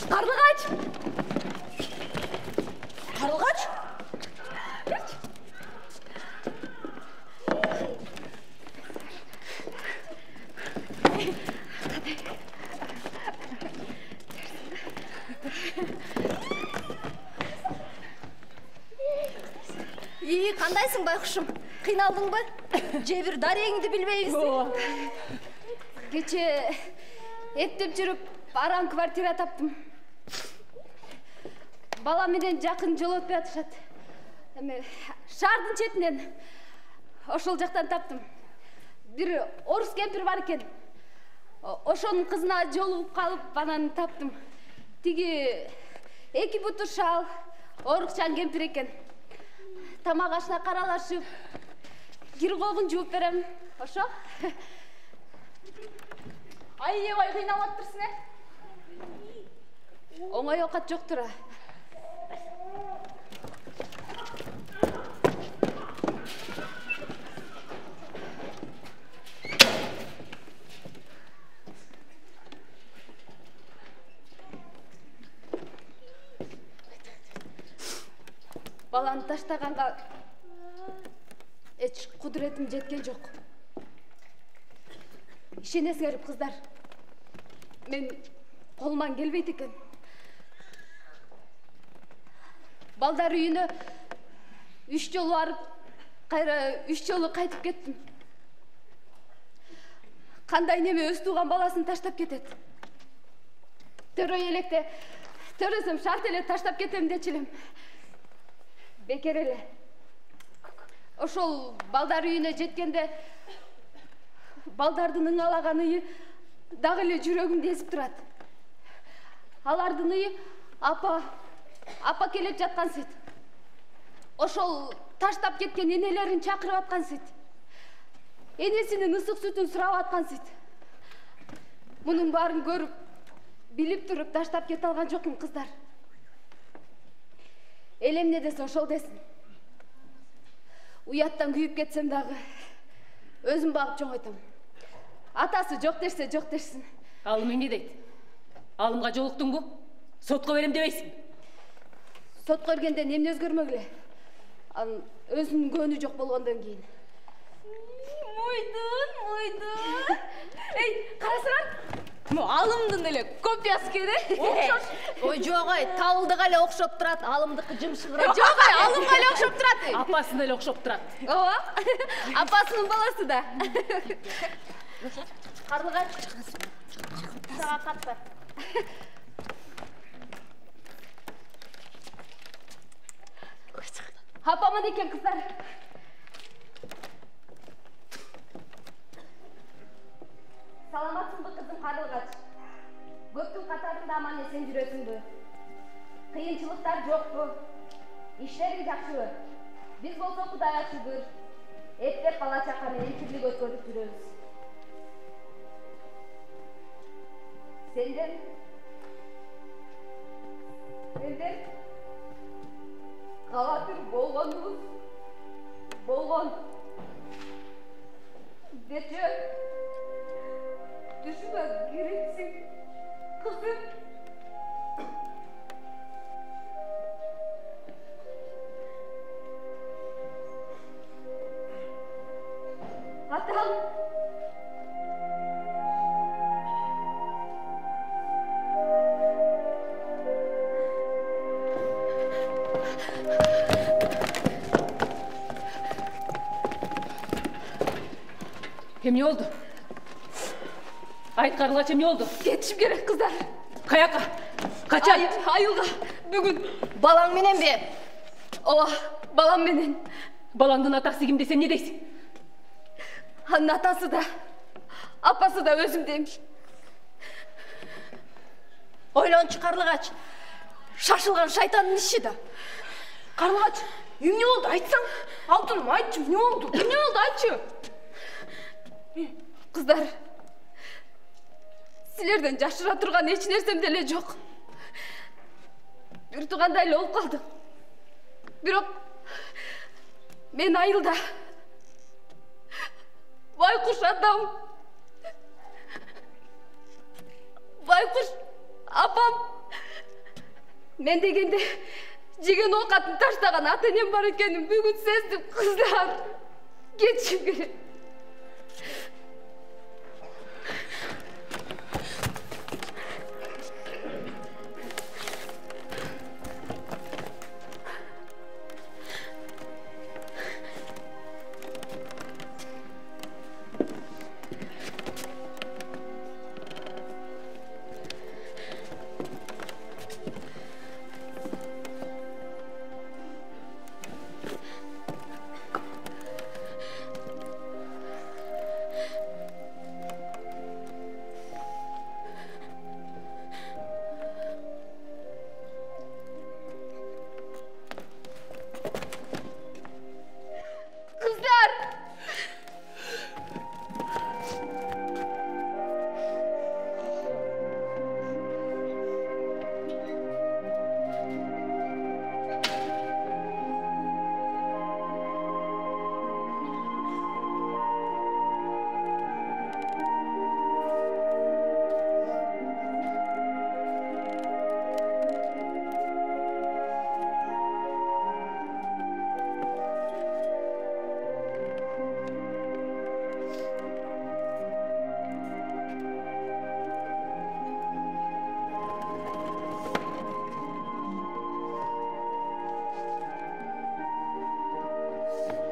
Карлыгач! Карлыгач! Кандайсың байкушум? Кыйналдыңбы? Же бир дарегиңди билбейбизби? Кече эптеп жүрүп арам квартира таптым. Бала менен жакын жол өтпөй атышат. Эми шаардын четинен ошол жактан таптым. Бир орус кемпир бар экен. Ошонун кызына жолугуп калып анан таптым. Тиги эки буту шал, орукчан кемпир экен. Тамак ашына каралашып, кир когун жууп берем. Ошо? Аябай кыйналып атырсың, Оңой оокат жоктур. Баланы таштаганга эч кудуретим жеткен жок. Ишенесиңер кыздар. Мен колуман келбейт экен. Балдар үйүнө 3 жолу барып, кайра 3 жолу кайтып кеттим. Кандай неме өз тууган баласын таштап кетет. Төрөй электе, төрөсөм шарт эле таштап кетем дечи элем. Бекер эле. Ошол балдар үйүнө жеткенде балдардын ыңалаган ыйы дагы эле жүрөгүмдү эзип турат. Алардын ыйы апа келип жаткан сет. Ошол таштап кеткен энелерин чакырып аткан сет. Энесинин ысык сүтүн сурап аткан сет. Мунун баарын көрүп, билип туруп таштап кете алган жокмун кыздар. Эл эмне десе ошол десин. Уяттан күйүп кетсем дагы өзүм багып чоңойтом. Атасы жок дерсе жок дерсин. Алым эмне дейт? Алымга жолуктуңбу? Сотко берем дебейсиң? Сотко бергенден эмне өзгөрмөгүлө? Анын өзүнүн көөнү жок болгондон кийин. Мойдун. Эй, карасаң? Алымдын эле копиясы экен, Ой, жок, табылдыга эле окшоп турат, алымдыкы жымшыгыраак. Жок, алымга эле окшоп турат. Апасына эле окшоп турат. Ооба. Апасынын баласы да. Карлыгач. Сага кат бар. Апамын экен кыздар. Саламатсыңбы кызым Карлыгач? Көптүн катарында аман эсен жүрөсүңбү? Кыйынчылыктар жокпу? Иштериң жакшыбы? Биз болсо Кудайга шүгүр, эптеп бала чака менен тирлик өткөрүп жүрөбүз. Сендер калатыр болгон. Дече düşme gireceksin kızım. Atam. Emne oldu? Ayt Kарлыгач, эмне болду? Кетишим керек кыздар. Каяка? Качан? Айылга. Бүгүн балаң мененби? Ооба, балам менен. Балаңдын атасы ким десем эмне дейсиң? Анын атасы да, апасы да өзүм дейм. Ойлончу Карлыгач. Шашылган шайтандын иши да. Карлыгач, эмне болду? Айтсаң. Алтыным, айтчы, эмне болду? Эмне болду? Айтчы. Кыздар, силерден жашыра турган эч нерсем деле жок. Бир туугандай эле болуп калдым. Бирок мен айылда байкуш адам, байкуш апам Мен дегенде жеген оокатын таштаган ата энем бар экенин бүгүн сездим, кыздар. Кетишим керек.